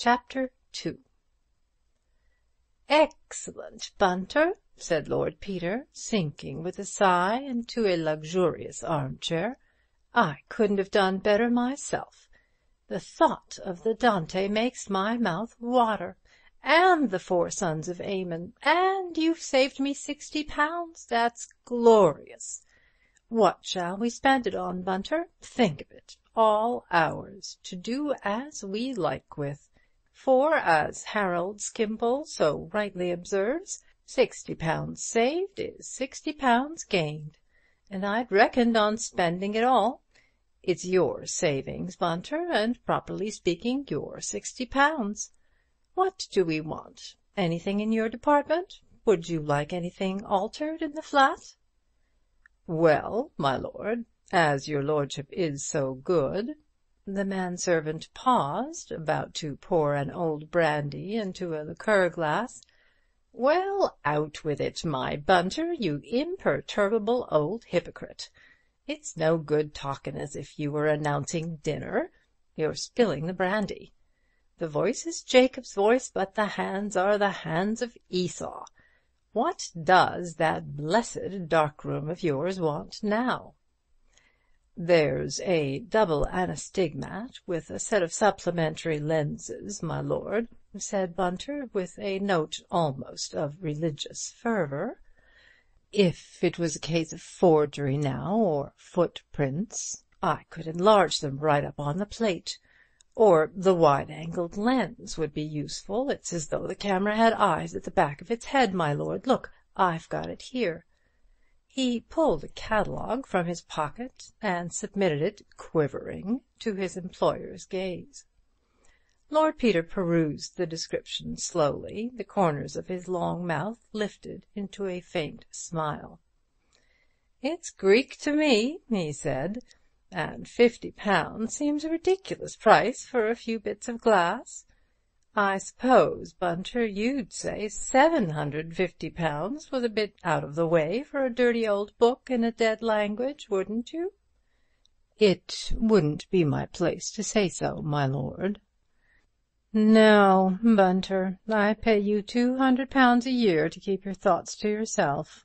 Chapter 2. "Excellent, Bunter," said Lord Peter, sinking with a sigh into a luxurious armchair. "I couldn't have done better myself. The thought of the Dante makes my mouth water, and the Four Sons of Ammon, and you've saved me £60. That's glorious. What shall we spend it on, Bunter? Think of it, all ours, to do as we like with. For, as Harold Skimpole so rightly observes, £60 saved is £60 gained, and I'd reckoned on spending it all. It's your savings, Bunter, and, properly speaking, your £60. What do we want? Anything in your department? Would you like anything altered in the flat?" "Well, my lord, as your lordship is so good—" The manservant paused, about to pour an old brandy into a liqueur glass. "Well, out with it, my Bunter, you imperturbable old hypocrite. It's no good talking as if you were announcing dinner. You're spilling the brandy. The voice is Jacob's voice, but the hands are the hands of Esau. What does that blessed dark-room of yours want now?" "There's a double anastigmat with a set of supplementary lenses, my lord," said Bunter, with a note almost of religious fervour. "If it was a case of forgery now, or footprints, I could enlarge them right up on the plate. Or the wide-angled lens would be useful. It's as though the camera had eyes at the back of its head, my lord. Look, I've got it here." He pulled a catalogue from his pocket and submitted it, quivering, to his employer's gaze. Lord Peter perused the description slowly, the corners of his long mouth lifted into a faint smile. "It's Greek to me," he said, "and £50 seems a ridiculous price for a few bits of glass. I suppose, Bunter, you'd say £750 was a bit out of the way for a dirty old book in a dead language, wouldn't you?" "It wouldn't be my place to say so, my lord." "No, Bunter, I pay you £200 a year to keep your thoughts to yourself.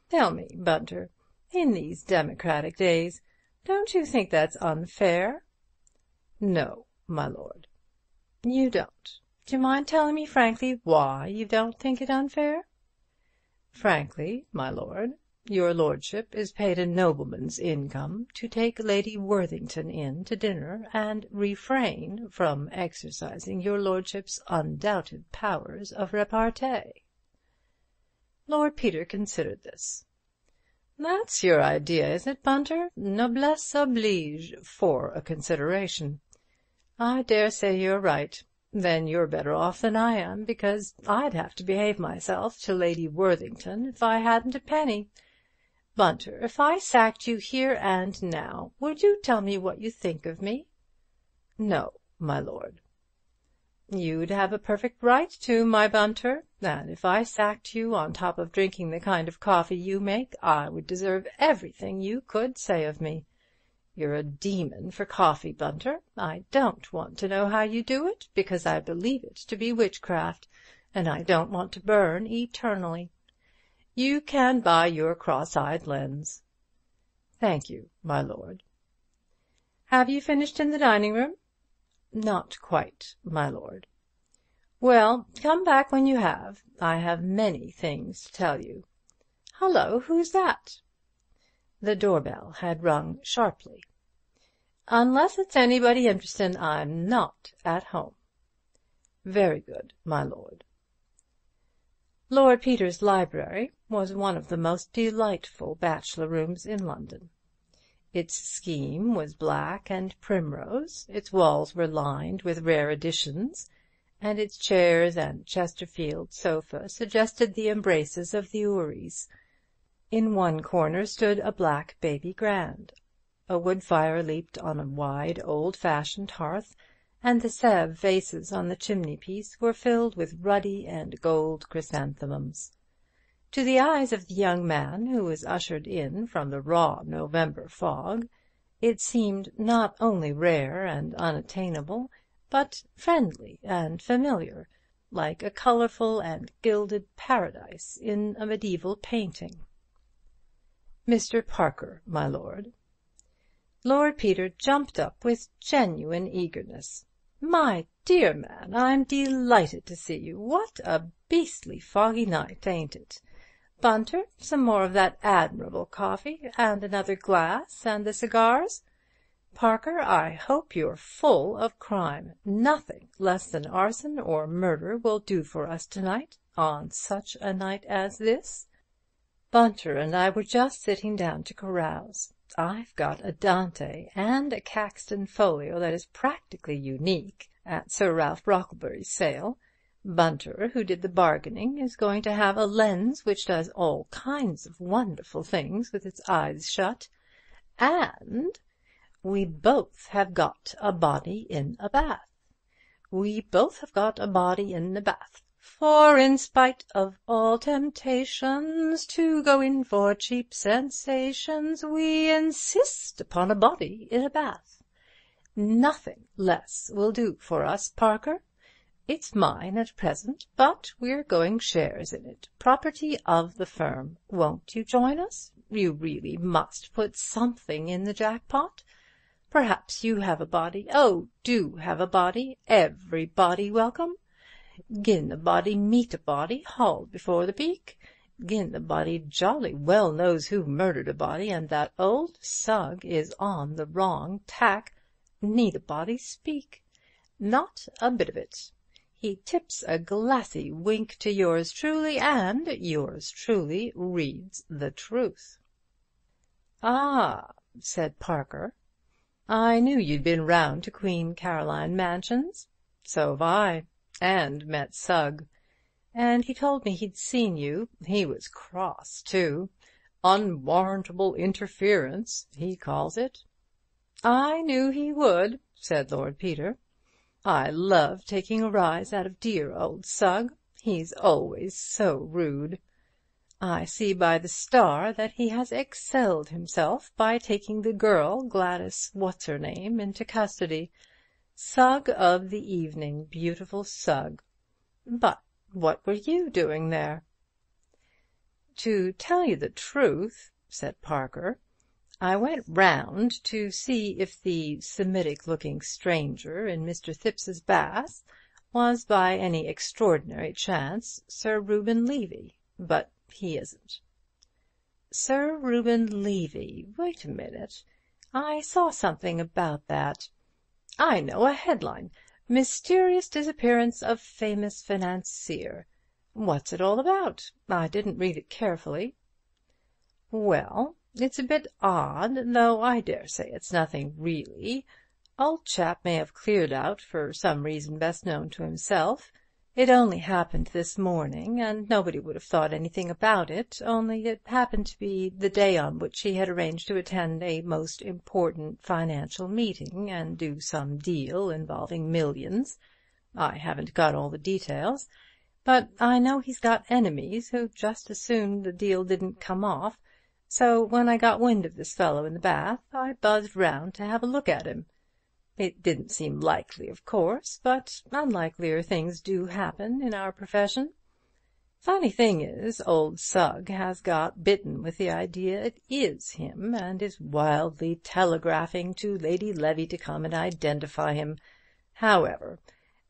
Tell me, Bunter, in these democratic days, don't you think that's unfair?" "No, my lord." "You don't? Do you mind telling me frankly why you don't think it unfair?" "Frankly, my lord, your lordship is paid a nobleman's income to take Lady Worthington in to dinner, and refrain from exercising your lordship's undoubted powers of repartee." Lord Peter considered this. "That's your idea, is it, Bunter? Noblesse oblige, for a consideration. I dare say you're right. Then you're better off than I am, because I'd have to behave myself to Lady Worthington if I hadn't a penny. Bunter, if I sacked you here and now, would you tell me what you think of me?" "No, my lord." "You'd have a perfect right to, my Bunter, and if I sacked you on top of drinking the kind of coffee you make, I would deserve everything you could say of me. You're a demon for coffee, Bunter. I don't want to know how you do it, because I believe it to be witchcraft, and I don't want to burn eternally. You can buy your cross-eyed lens." "Thank you, my lord." "Have you finished in the dining-room?" "Not quite, my lord." "Well, come back when you have. I have many things to tell you. Hullo, who's that?" The doorbell had rung sharply. "Unless it's anybody interesting, I'm not at home." "Very good, my lord." Lord Peter's library was one of the most delightful bachelor rooms in London. Its scheme was black and primrose, its walls were lined with rare editions, and its chairs and Chesterfield sofa suggested the embraces of the houris. In one corner stood a black baby grand. A wood fire leaped on a wide, old-fashioned hearth, and the Sèvres vases on the chimney-piece were filled with ruddy and gold chrysanthemums. To the eyes of the young man who was ushered in from the raw November fog, it seemed not only rare and unattainable, but friendly and familiar, like a colourful and gilded paradise in a medieval painting. "Mr. Parker, my lord." Lord Peter jumped up with genuine eagerness. "My dear man, I'm delighted to see you. What a beastly foggy night, ain't it? Bunter, some more of that admirable coffee, and another glass, and the cigars? Parker, I hope you're full of crime. Nothing less than arson or murder will do for us tonight, on such a night as this. Bunter and I were just sitting down to carouse. I've got a Dante and a Caxton folio that is practically unique at Sir Ralph Brocklebury's sale. Bunter, who did the bargaining, is going to have a lens which does all kinds of wonderful things with its eyes shut. And we both have got a body in a bath. We both have got a body in a bath. For in spite of all temptations to go in for cheap sensations, we insist upon a body in a bath. Nothing less will do for us, Parker. It's mine at present, but we're going shares in it, property of the firm. Won't you join us? You really must put something in the jackpot. Perhaps you have a body. Oh, do have a body. Everybody welcome. Gin a body meet a body, hauled before the beak. Gin the body jolly well knows who murdered a body, and that old Sugg is on the wrong tack. Need a body speak? Not a bit of it. He tips a glassy wink to yours truly, and yours truly reads the truth." "Ah," said Parker, "I knew you'd been round to Queen Caroline Mansions. So have I, and met Sugg. And he told me he'd seen you. He was cross, too. Unwarrantable interference, he calls it." "I knew he would," said Lord Peter. "I love taking a rise out of dear old Sugg. He's always so rude. I see by the Star that he has excelled himself by taking the girl, Gladys What's-her-name, into custody. Sugg of the evening, beautiful Sugg. But what were you doing there?" "To tell you the truth," said Parker, "I went round to see if the Semitic-looking stranger in Mr. Thipps's bath was by any extraordinary chance Sir Reuben Levy, but he isn't." "Sir Reuben Levy. Wait a minute. I saw something about that. I know, a headline. Mysterious disappearance of famous financier. What's it all about? I didn't read it carefully." "Well, it's a bit odd, though I dare say it's nothing really. Old chap may have cleared out for some reason best known to himself. It only happened this morning, and nobody would have thought anything about it, only it happened to be the day on which he had arranged to attend a most important financial meeting and do some deal involving millions. I haven't got all the details, but I know he's got enemies who just as soon the deal didn't come off. So when I got wind of this fellow in the bath, I buzzed round to have a look at him. It didn't seem likely, of course, but unlikelier things do happen in our profession. Funny thing is, old Sugg has got bitten with the idea it is him, and is wildly telegraphing to Lady Levy to come and identify him. However,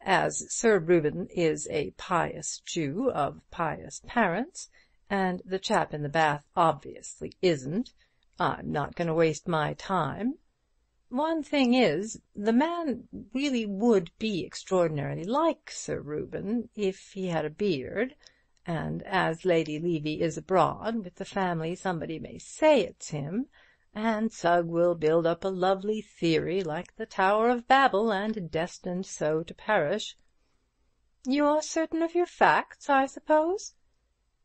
as Sir Reuben is a pious Jew of pious parents, and the chap in the bath obviously isn't, I'm not going to waste my time. One thing is, the man really would be extraordinarily like Sir Reuben if he had a beard, and as Lady Levy is abroad with the family, somebody may say it's him, and Sugg will build up a lovely theory like the Tower of Babel, and destined so to perish." "You're certain of your facts, I suppose?"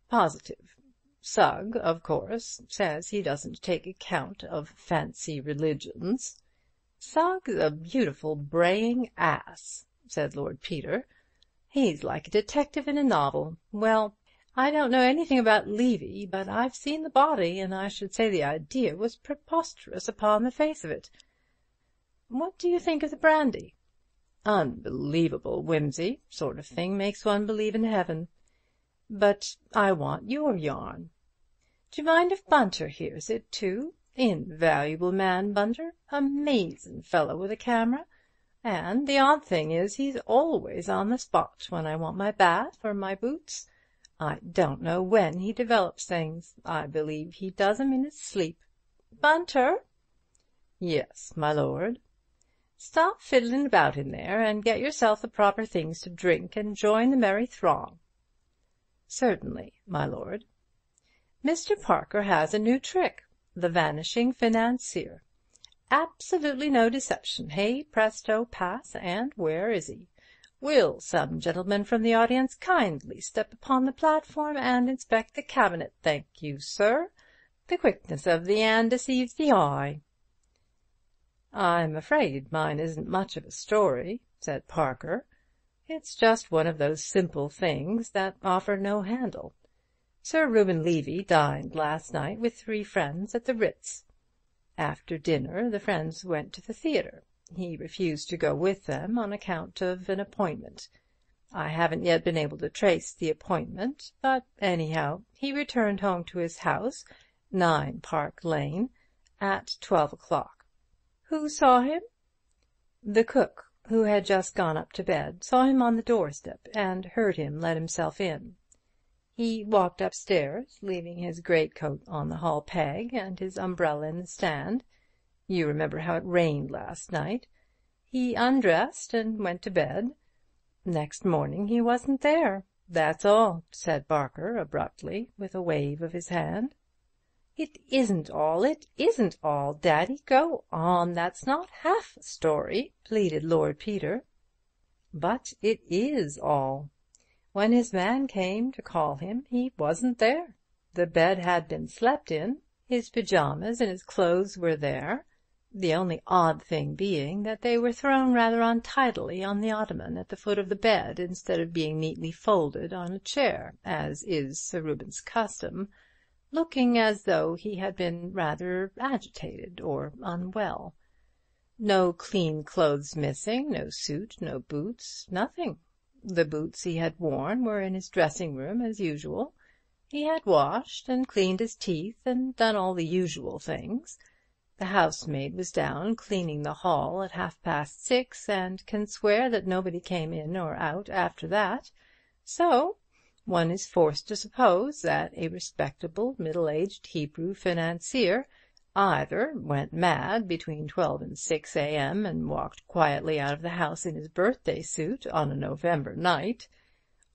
"Positive. Sugg, of course, says he doesn't take account of fancy religions." "Sugg's a beautiful braying ass," said Lord Peter. "He's like a detective in a novel. Well, I don't know anything about Levy, but I've seen the body, and I should say the idea was preposterous upon the face of it. What do you think of the brandy?" Unbelievable whimsy, sort of thing makes one believe in heaven. But I want your yarn. D'you mind if Bunter hears it, too? Invaluable man, Bunter. Amazin' fellow with a camera. And the odd thing is he's always on the spot when I want my bath or my boots. I don't know when he develops things. I believe he does 'em in his sleep. Bunter?" "Yes, my lord." "Stop fiddling about in there, and get yourself the proper things to drink, and join the merry throng." "Certainly, my lord." "Mr. Parker has a new trick, the vanishing financier. Absolutely no deception. Hey, presto, pass, and where is he? Will some gentleman from the audience kindly step upon the platform and inspect the cabinet? Thank you, sir. The quickness of the 'and deceives the eye." "I'm afraid mine isn't much of a story," said Parker. "It's just one of those simple things that offer no handle. Sir Reuben Levy dined last night with 3 friends at the Ritz. After dinner the friends went to the theatre. He refused to go with them on account of an appointment. I haven't yet been able to trace the appointment, but anyhow he returned home to his house, 9 Park Lane, at 12 o'clock. Who saw him? The cook, who had just gone up to bed, saw him on the doorstep and heard him let himself in. He walked upstairs, leaving his greatcoat on the hall peg and his umbrella in the stand. You remember how it rained last night. He undressed and went to bed. Next morning he wasn't there. That's all," said Parker abruptly, with a wave of his hand. "It isn't all, it isn't all, Daddy. Go on, that's not half a story," pleaded Lord Peter. "But it is all. When his man came to call him, he wasn't there. The bed had been slept in. His pyjamas and his clothes were there, the only odd thing being that they were thrown rather untidily on the ottoman at the foot of the bed, instead of being neatly folded on a chair, as is Sir Reuben's custom, looking as though he had been rather agitated or unwell. No clean clothes missing, no suit, no boots, nothing. The boots he had worn were in his dressing-room as usual. He had washed and cleaned his teeth and done all the usual things. The housemaid was down cleaning the hall at 6:30, and can swear that nobody came in or out after that. So one is forced to suppose that a respectable, middle-aged Hebrew financier either went mad between 12 and 6 a.m. and walked quietly out of the house in his birthday suit on a November night,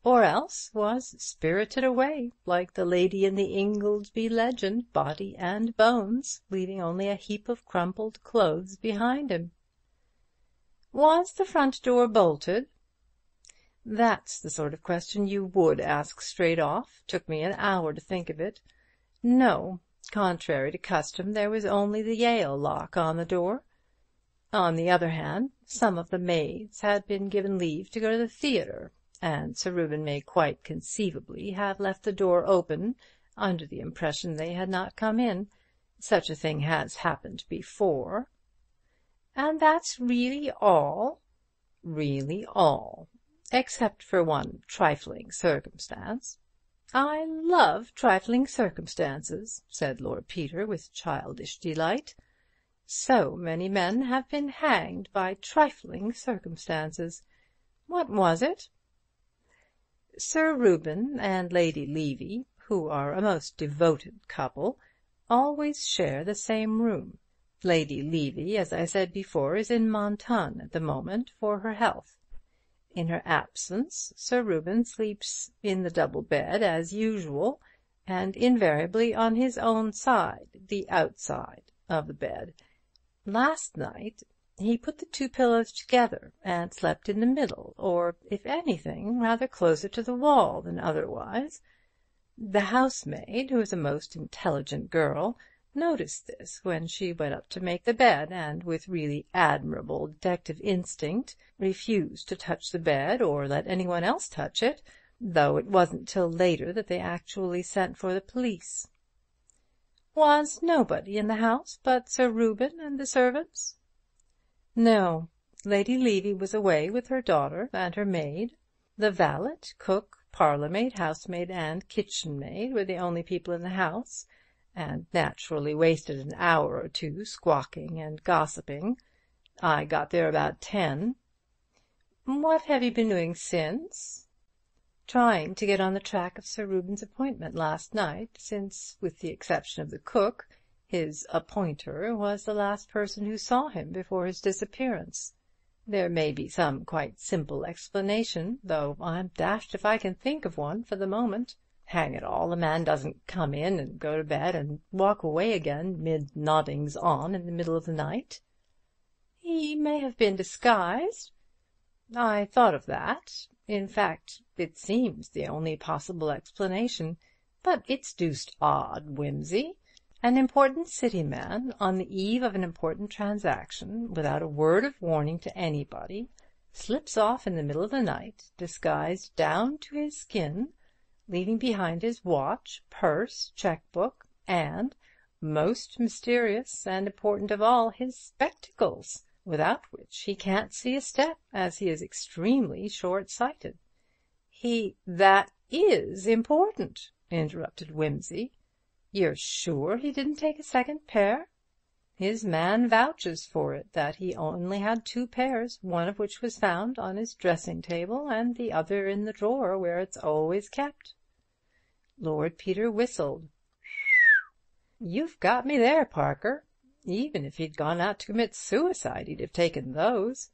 or else was spirited away, like the lady in the Ingoldsby legend, body and bones, leaving only a heap of crumpled clothes behind him. "Was the front door bolted?" "That's the sort of question you would ask straight off. Took me an hour to think of it. No. Contrary to custom, there was only the Yale lock on the door. On the other hand, some of the maids had been given leave to go to the theatre, and Sir Reuben may quite conceivably have left the door open under the impression they had not come in. Such a thing has happened before." "And that's really all?" "Really all, except for one trifling circumstance." "I love trifling circumstances," said Lord Peter with childish delight. "So many men have been hanged by trifling circumstances. What was it?" "Sir Reuben and Lady Levy, who are a most devoted couple, always share the same room. Lady Levy, as I said before, is in Monton at the moment for her health. In her absence, Sir Reuben sleeps in the double bed as usual, and invariably on his own side, the outside of the bed. Last night he put the 2 pillows together and slept in the middle, or, if anything, rather closer to the wall than otherwise. The housemaid, who is a most intelligent girl, noticed this when she went up to make the bed, and with really admirable detective instinct refused to touch the bed or let anyone else touch it, though it wasn't till later that they actually sent for the police." "Was nobody in the house but Sir Reuben and the servants?" "No. Lady Levy was away with her daughter and her maid. The valet, cook, parlour-maid, housemaid, and kitchen-maid were the only people in the house, and naturally wasted an hour or two squawking and gossiping. I got there about 10. "What have you been doing since?" "Trying to get on the track of Sir Reuben's appointment last night, since, with the exception of the cook, his appointer was the last person who saw him before his disappearance. There may be some quite simple explanation, though I'm dashed if I can think of one for the moment. Hang it all, a man doesn't come in and go to bed and walk away again mid-noddings on in the middle of the night." "He may have been disguised." "I thought of that. In fact, it seems the only possible explanation. But it's deuced odd, Wimsey. An important city man, on the eve of an important transaction, without a word of warning to anybody, slips off in the middle of the night, disguised down to his skin, leaving behind his watch, purse, cheque-book, and, most mysterious and important of all, his spectacles, without which he can't see a step, as he is extremely short-sighted." "That is important," interrupted Wimsey. "You're sure he didn't take a second pair?" "His man vouches for it that he only had 2 pairs, one of which was found on his dressing-table and the other in the drawer where it's always kept." Lord Peter whistled. "You've got me there, Parker. Even if he'd gone out to commit suicide, he'd have taken those."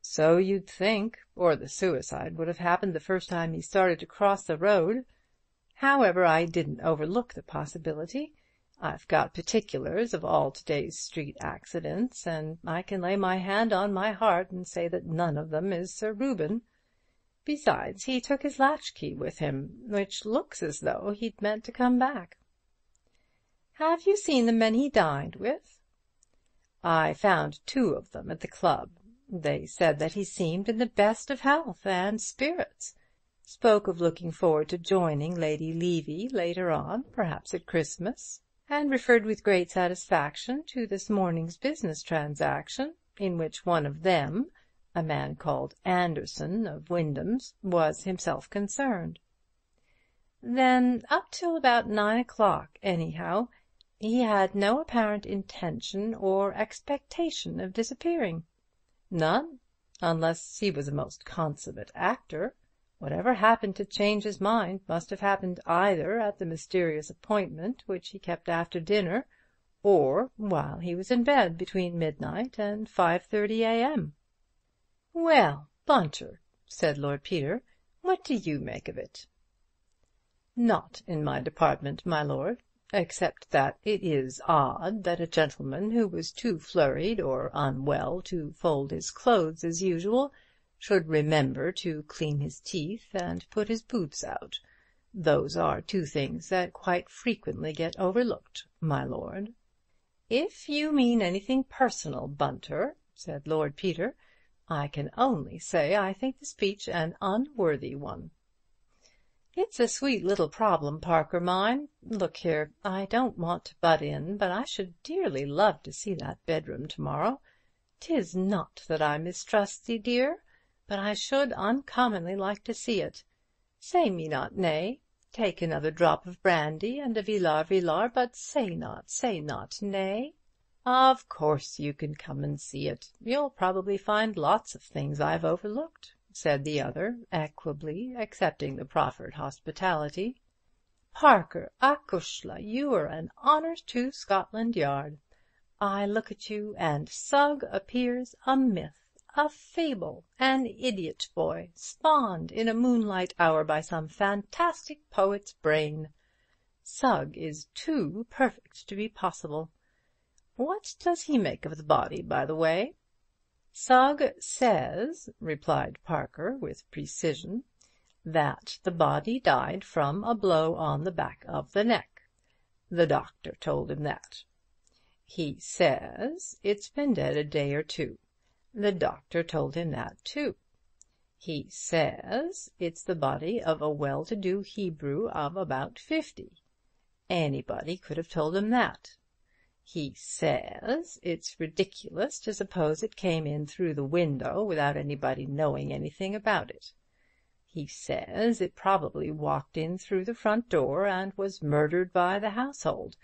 "So you'd think, or the suicide would have happened the first time he started to cross the road. However, I didn't overlook the possibility. I've got particulars of all today's street accidents, and I can lay my hand on my heart and say that none of them is Sir Reuben. Besides, he took his latchkey with him, which looks as though he'd meant to come back." "Have you seen the men he dined with?" "I found 2 of them at the club. They said that he seemed in the best of health and spirits. Spoke of looking forward to joining Lady Levy later on, perhaps at Christmas, and referred with great satisfaction to this morning's business transaction, in which one of them, a man called Anderson of Wyndham's, was himself concerned." "Then up till about 9 o'clock, anyhow, he had no apparent intention or expectation of disappearing?" "None, unless he was a most consummate actor. Whatever happened to change his mind must have happened either at the mysterious appointment which he kept after dinner, or while he was in bed between midnight and 5:30 a.m. "Well, Bunter," said Lord Peter, "what do you make of it?" "Not in my department, my lord, except that it is odd that a gentleman who was too flurried or unwell to fold his clothes as usual should remember to clean his teeth and put his boots out. Those are 2 things that quite frequently get overlooked, my lord." "If you mean anything personal, Bunter," said Lord Peter, "I can only say I think the speech an unworthy one." "It's a sweet little problem, Parker, mine. Look here, I don't want to butt in, but I should dearly love to see that bedroom tomorrow. 'Tis not that I mistrust thee, dear, but I should uncommonly like to see it. Say me not nay. Take another drop of brandy and a Villar, but say not nay. Of course you can come and see it. You'll probably find lots of things I've overlooked," said the other, equably accepting the proffered hospitality. "Parker, acushla, you are an honour to Scotland Yard. I look at you, and Sugg appears a myth, a fable, an idiot boy, spawned in a moonlight hour by some fantastic poet's brain. Sugg is too perfect to be possible. What does he make of the body, by the way?" "Sugg says," replied Parker with precision, "that the body died from a blow on the back of the neck. The doctor told him that. He says it's been dead a day or 2. The doctor told him that, too. He says it's the body of a well-to-do Hebrew of about 50. Anybody could have told him that. He says it's ridiculous to suppose it came in through the window without anybody knowing anything about it. He says it probably walked in through the front door and was murdered by the household.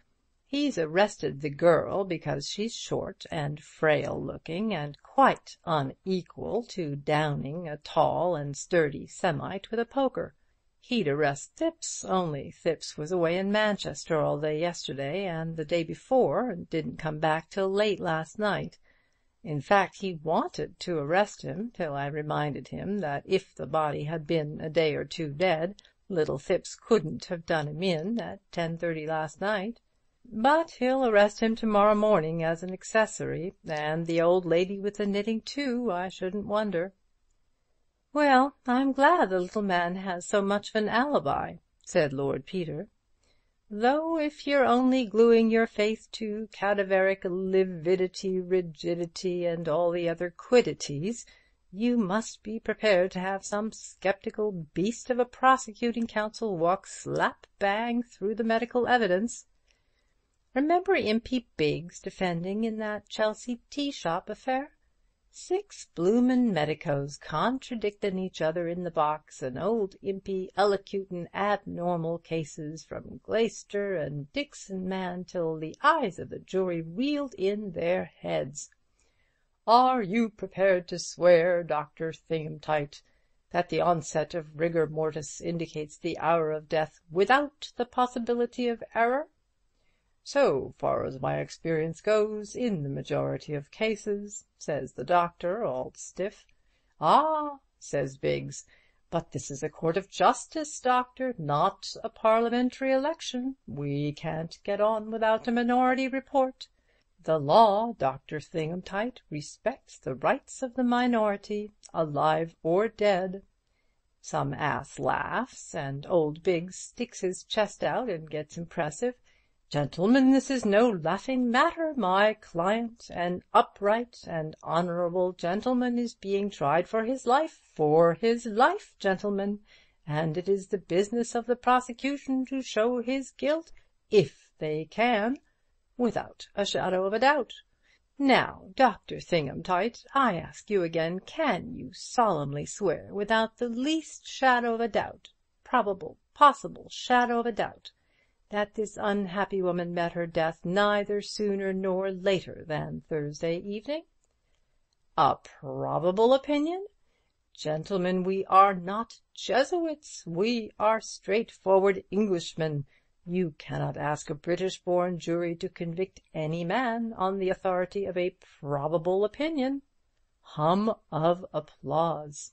He's arrested the girl because she's short and frail-looking and quite unequal to downing a tall and sturdy Semite with a poker. He'd arrest Thipps, only Thipps was away in Manchester all day yesterday and the day before, and didn't come back till late last night. In fact, he wanted to arrest him till I reminded him that if the body had been a day or two dead, little Thipps couldn't have done him in at 10:30 last night. But he'll arrest him tomorrow morning as an accessory, and the old lady with the knitting too, I shouldn't wonder." "Well, I'm glad the little man has so much of an alibi," said Lord Peter. "Though if you're only gluing your faith to cadaveric lividity, rigidity, and all the other quiddities, you must be prepared to have some sceptical beast of a prosecuting counsel walk slap-bang through the medical evidence. Remember Impey Biggs defending in that Chelsea tea-shop affair? 6 bloomin' medicos contradictin' each other in the box, and old Impey elocutin' abnormal cases from Glaister and Dixon man till the eyes of the jury reeled in their heads. 'Are you prepared to swear, Dr. Thingamtight, that the onset of rigor mortis indicates the hour of death without the possibility of error?' 'So far as my experience goes, in the majority of cases,' says the doctor, all stiff. 'Ah,' says Biggs, 'but this is a court of justice, doctor, not a parliamentary election. We can't get on without a minority report. The law, Dr. Thingamtight, respects the rights of the minority, alive or dead.' Some ass laughs, and old Biggs sticks his chest out and gets impressive. 'Gentlemen, this is no laughing matter. My client, an upright and honorable gentleman, is being tried for his life, gentlemen, and it is the business of the prosecution to show his guilt, if they can, without a shadow of a doubt. Now, Dr. Thingamtight, I ask you again, can you solemnly swear, without the least shadow of a doubt, probable, possible shadow of a doubt, that this unhappy woman met her death neither sooner nor later than Thursday evening? A probable opinion? Gentlemen, we are not Jesuits. We are straightforward Englishmen. You cannot ask a British-born jury to convict any man on the authority of a probable opinion. Hum of applause.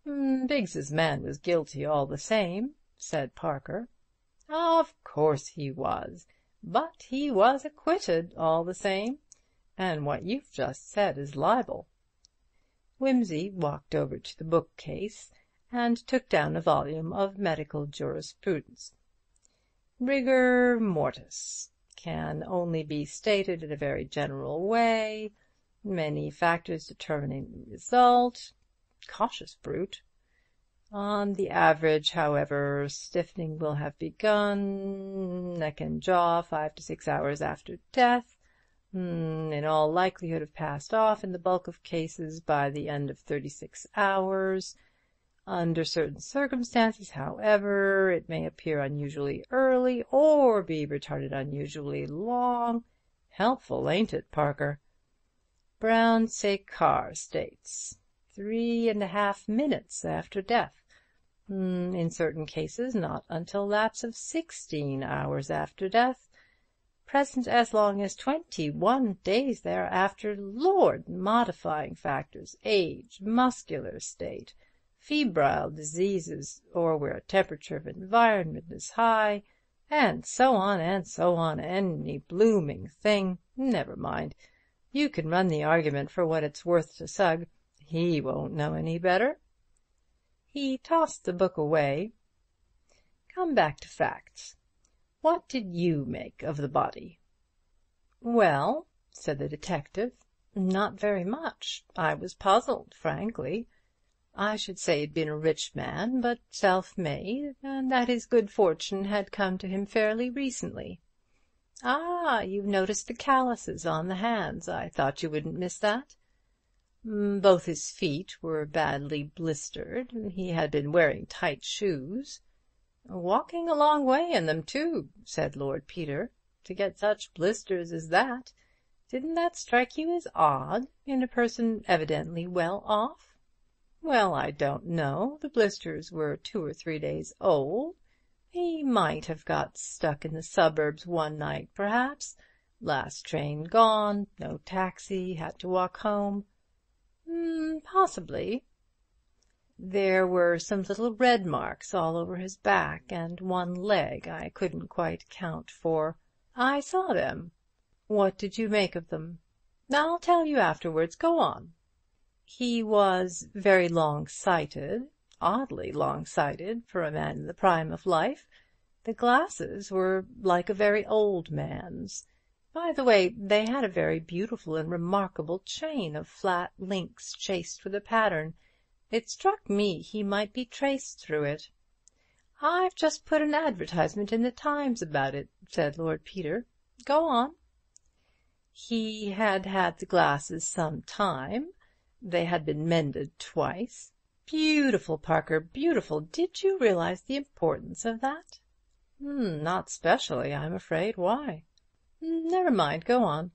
Biggs's man was guilty all the same, said Parker. Of course he was, but he was acquitted all the same, and what you've just said is libel. Wimsey walked over to the bookcase and took down a volume of medical jurisprudence. Rigor mortis can only be stated in a very general way, many factors determining the result. Cautious brute. On the average, however, stiffening will have begun, neck and jaw 5 to 6 hours after death, in all likelihood have passed off in the bulk of cases by the end of 36 hours. Under certain circumstances, however, it may appear unusually early or be retarded unusually long. Helpful, ain't it, Parker? Brown Séquard states 3½ minutes after death. In certain cases, not until lapse of 16 hours after death. Present as long as 21 days thereafter. Lord, modifying factors, age, muscular state, febrile diseases, or where a temperature of environment is high, and so on, any blooming thing. Never mind. You can run the argument for what it's worth to Sugg. He won't know any better. He tossed the book away. Come back to facts. What did you make of the body? Well, said the detective, not very much. I was puzzled, frankly. I should say he'd been a rich man, but self-made, and that his good fortune had come to him fairly recently. Ah, you've noticed the calluses on the hands. I thought you wouldn't miss that. Both his feet were badly blistered. He had been wearing tight shoes. Walking a long way in them, too, said Lord Peter, to get such blisters as that. Didn't that strike you as odd, in a person evidently well off? Well, I don't know. The blisters were 2 or 3 days old. He might have got stuck in the suburbs one night, perhaps. Last train gone, no taxi, had to walk home. Possibly. There were some little red marks all over his back, and one leg I couldn't quite account for. I saw them. What did you make of them? I'll tell you afterwards. Go on. He was very long-sighted, oddly long-sighted for a man in the prime of life. The glasses were like a very old man's. By the way, they had a very beautiful and remarkable chain of flat links chased with a pattern. It struck me he might be traced through it. I've just put an advertisement in the Times about it, said Lord Peter. Go on. He had had the glasses some time. They had been mended twice. Beautiful, Parker, beautiful. Did you realize the importance of that? Not specially, I'm afraid. Why? Never mind, go on.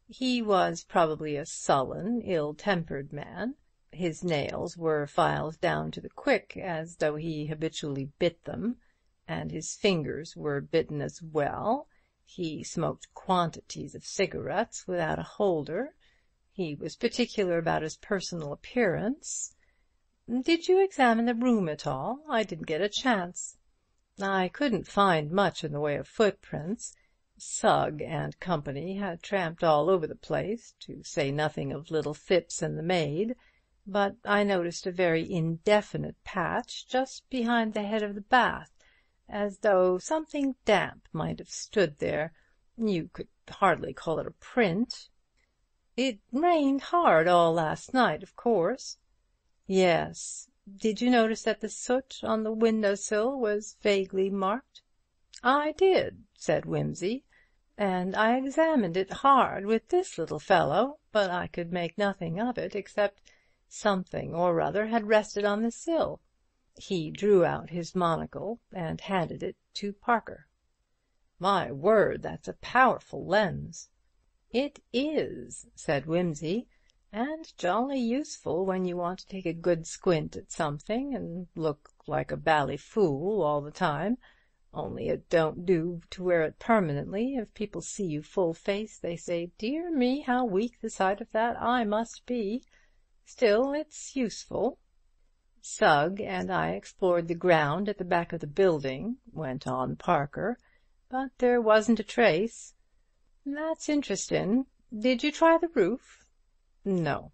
He was probably a sullen, ill-tempered man. His nails were filed down to the quick, as though he habitually bit them, and his fingers were bitten as well. He smoked quantities of cigarettes without a holder. He was particular about his personal appearance. Did you examine the room at all? I didn't get a chance. I couldn't find much in the way of footprints. Sugg and company had tramped all over the place, to say nothing of little Phipps and the maid, but I noticed a very indefinite patch just behind the head of the bath, as though something damp might have stood there. You could hardly call it a print. It rained hard all last night, of course. Yes. Did you notice that the soot on the window-sill was vaguely marked? I did, said Wimsey, and I examined it hard with this little fellow, but I could make nothing of it, except something or other had rested on the sill. He drew out his monocle and handed it to Parker. My word, that's a powerful lens. It is, said Wimsey, and jolly useful when you want to take a good squint at something and look like a bally fool all the time. Only it don't do to wear it permanently. If people see you full-faced, they say, "Dear me, how weak the sight of that eye must be." Still, it's useful. Sugg and I explored the ground at the back of the building, went on Parker, but there wasn't a trace. That's interesting. Did you try the roof? No.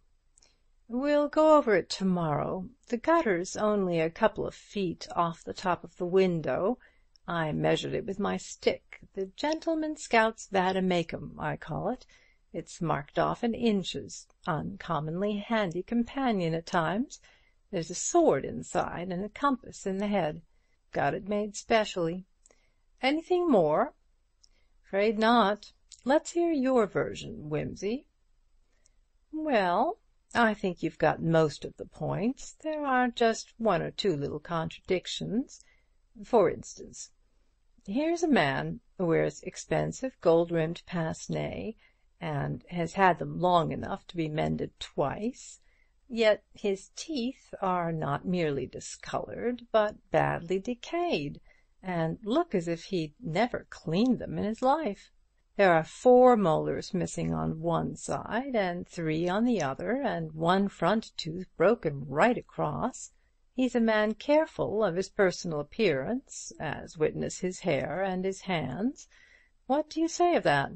We'll go over it tomorrow. The gutter's only a couple of feet off the top of the window. I measured it with my stick. The gentleman scout's vade-mecum, I call it. It's marked off in inches. Uncommonly handy companion at times. There's a sword inside and a compass in the head. Got it made specially. Anything more? Afraid not. Let's hear your version, Wimsey. Well, I think you've got most of the points. There are just 1 or 2 little contradictions. For instance, here's a man who wears expensive gold-rimmed pince-nez and has had them long enough to be mended twice, yet his teeth are not merely discolored, but badly decayed, and look as if he'd never cleaned them in his life. There are 4 molars missing on one side and 3 on the other, and 1 front tooth broken right across. He's a man careful of his personal appearance, as witness his hair and his hands. What do you say of that?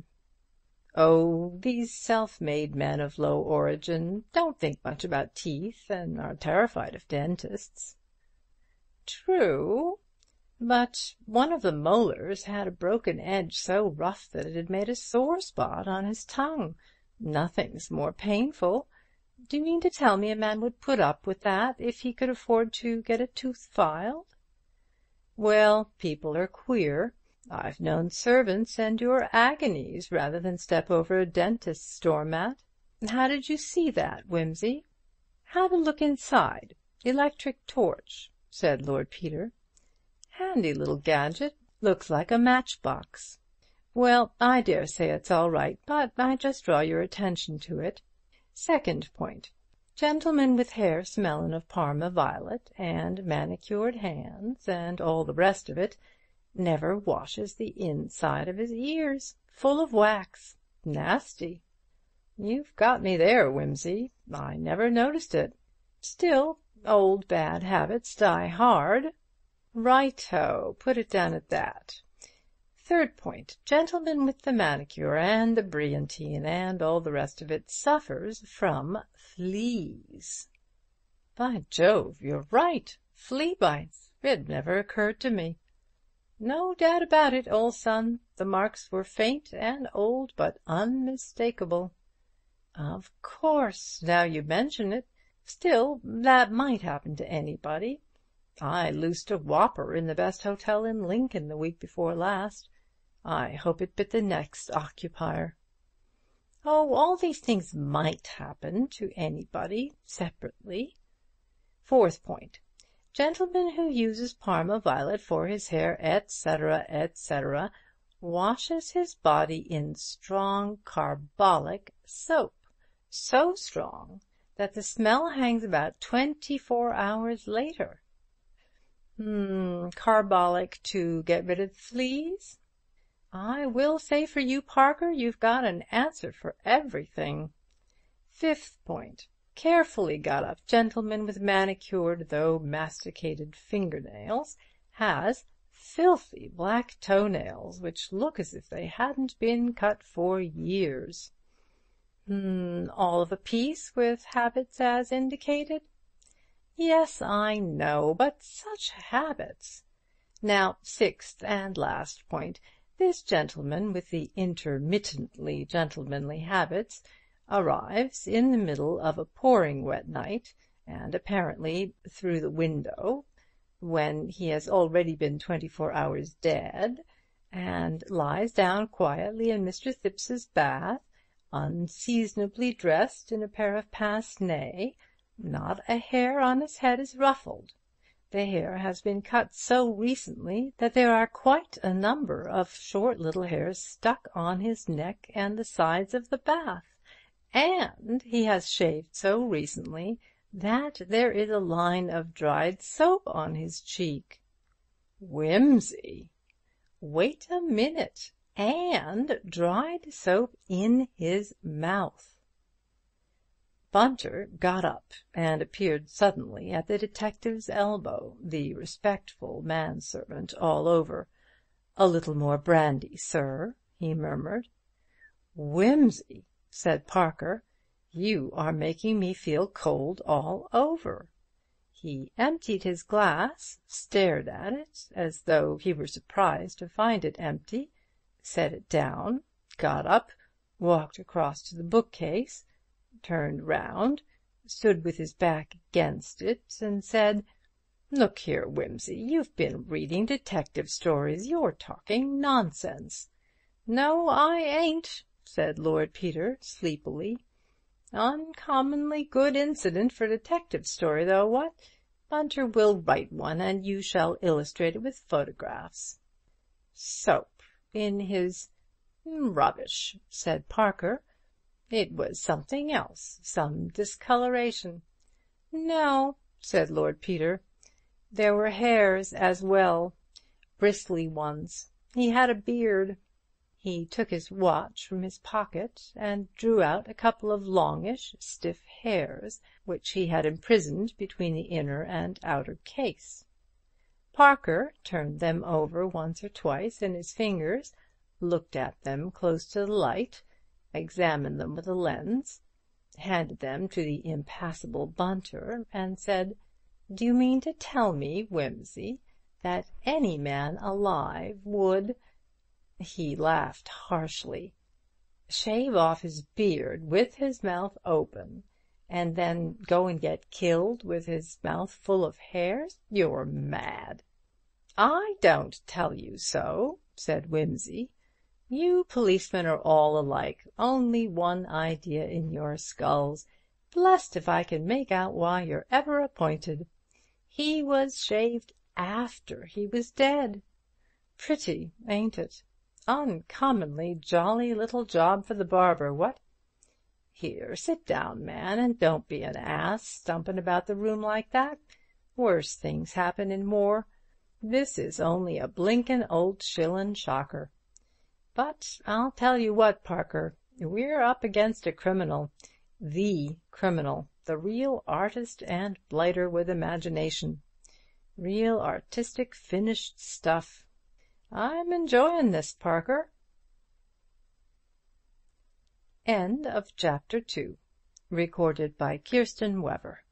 Oh, these self-made men of low origin don't think much about teeth and are terrified of dentists. True. But one of the molars had a broken edge so rough that it had made a sore spot on his tongue. Nothing's more painful. Do you mean to tell me a man would put up with that if he could afford to get a tooth filed? Well, people are queer. I've known servants endure agonies rather than step over a dentist's doormat. How did you see that, Wimsey?" "Had a look inside. Electric torch," said Lord Peter. "Handy little gadget. Looks like a matchbox. Well, I dare say it's all right, but I just draw your attention to it. Second point. Gentleman with hair smellin' of Parma violet, and manicured hands, and all the rest of it, never washes the inside of his ears. Full of wax. Nasty." "You've got me there, Wimsey. I never noticed it. Still, old bad habits die hard." "Right-o. Put it down at that. Third point. Gentleman with the manicure and the brilliantine and all the rest of it suffers from fleas." "By Jove, you're right. Flea bites. It never occurred to me." "No doubt about it, old son. The marks were faint and old, but unmistakable." "Of course, now you mention it. Still, that might happen to anybody. I loosed a whopper in the best hotel in Lincoln the week before last. I hope it bit the next occupier." "Oh, all these things might happen to anybody separately." Fourth point. Gentleman who uses Parma violet for his hair, etc., etc., washes his body in strong carbolic soap. So strong that the smell hangs about 24 hours later. Carbolic to get rid of fleas? I will say for you, Parker, you've got an answer for everything. Fifth point. Carefully got up gentleman with manicured though masticated fingernails has filthy black toenails which look as if they hadn't been cut for years. All of a piece with habits as indicated? Yes, I know, but such habits. Now, sixth and last point. This gentleman with the intermittently gentlemanly habits arrives in the middle of a pouring wet night, and apparently through the window, when he has already been 24 hours dead, and lies down quietly in Mr. Thipps's bath, unseasonably dressed in a pair of pince-nez. Not a hair on his head is ruffled. The hair has been cut so recently that there are quite a number of short little hairs stuck on his neck and the sides of the bath, and he has shaved so recently that there is a line of dried soap on his cheek. Whimsy! Wait a minute. And dried soap in his mouth. Bunter got up and appeared suddenly at the detective's elbow, the respectful manservant all over. "A little more brandy, sir," he murmured. "Whimsy," said Parker, "you are making me feel cold all over." He emptied his glass, stared at it as though he were surprised to find it empty, set it down, got up, walked across to the bookcase, turned round, stood with his back against it, and said, "Look here, Wimsey, you've been reading detective stories. You're talking nonsense." "No, I ain't," said Lord Peter, sleepily. "Uncommonly good incident for detective story, though, what? Bunter will write one, and you shall illustrate it with photographs." "Soap in his—" "Rubbish," said Parker. "It was something else, some discoloration." "No," said Lord Peter. "There were hairs as well, bristly ones. He had a beard." He took his watch from his pocket and drew out a couple of longish, stiff hairs, which he had imprisoned between the inner and outer case. Parker turned them over once or twice in his fingers, looked at them close to the light, examined them with a lens, handed them to the impassible Bunter, and said, "Do you mean to tell me, Wimsey, that any man alive would—" He laughed harshly. "Shave off his beard with his mouth open, and then go and get killed with his mouth full of hairs? You're mad." "I don't tell you so," said Wimsey. "You policemen are all alike, only one idea in your skulls. Blest if I can make out why you're ever appointed. He was shaved after he was dead. Pretty, ain't it? Uncommonly jolly little job for the barber, what? Here, sit down, man, and don't be an ass, stumping about the room like that. Worse things happen in war. This is only a blinkin' old shillin' shocker. But I'll tell you what, Parker, we're up against a criminal, the criminal, the real artist and blighter with imagination. Real artistic finished stuff. I'm enjoying this, Parker." End of Chapter 2. Recorded by Kirsten Weber.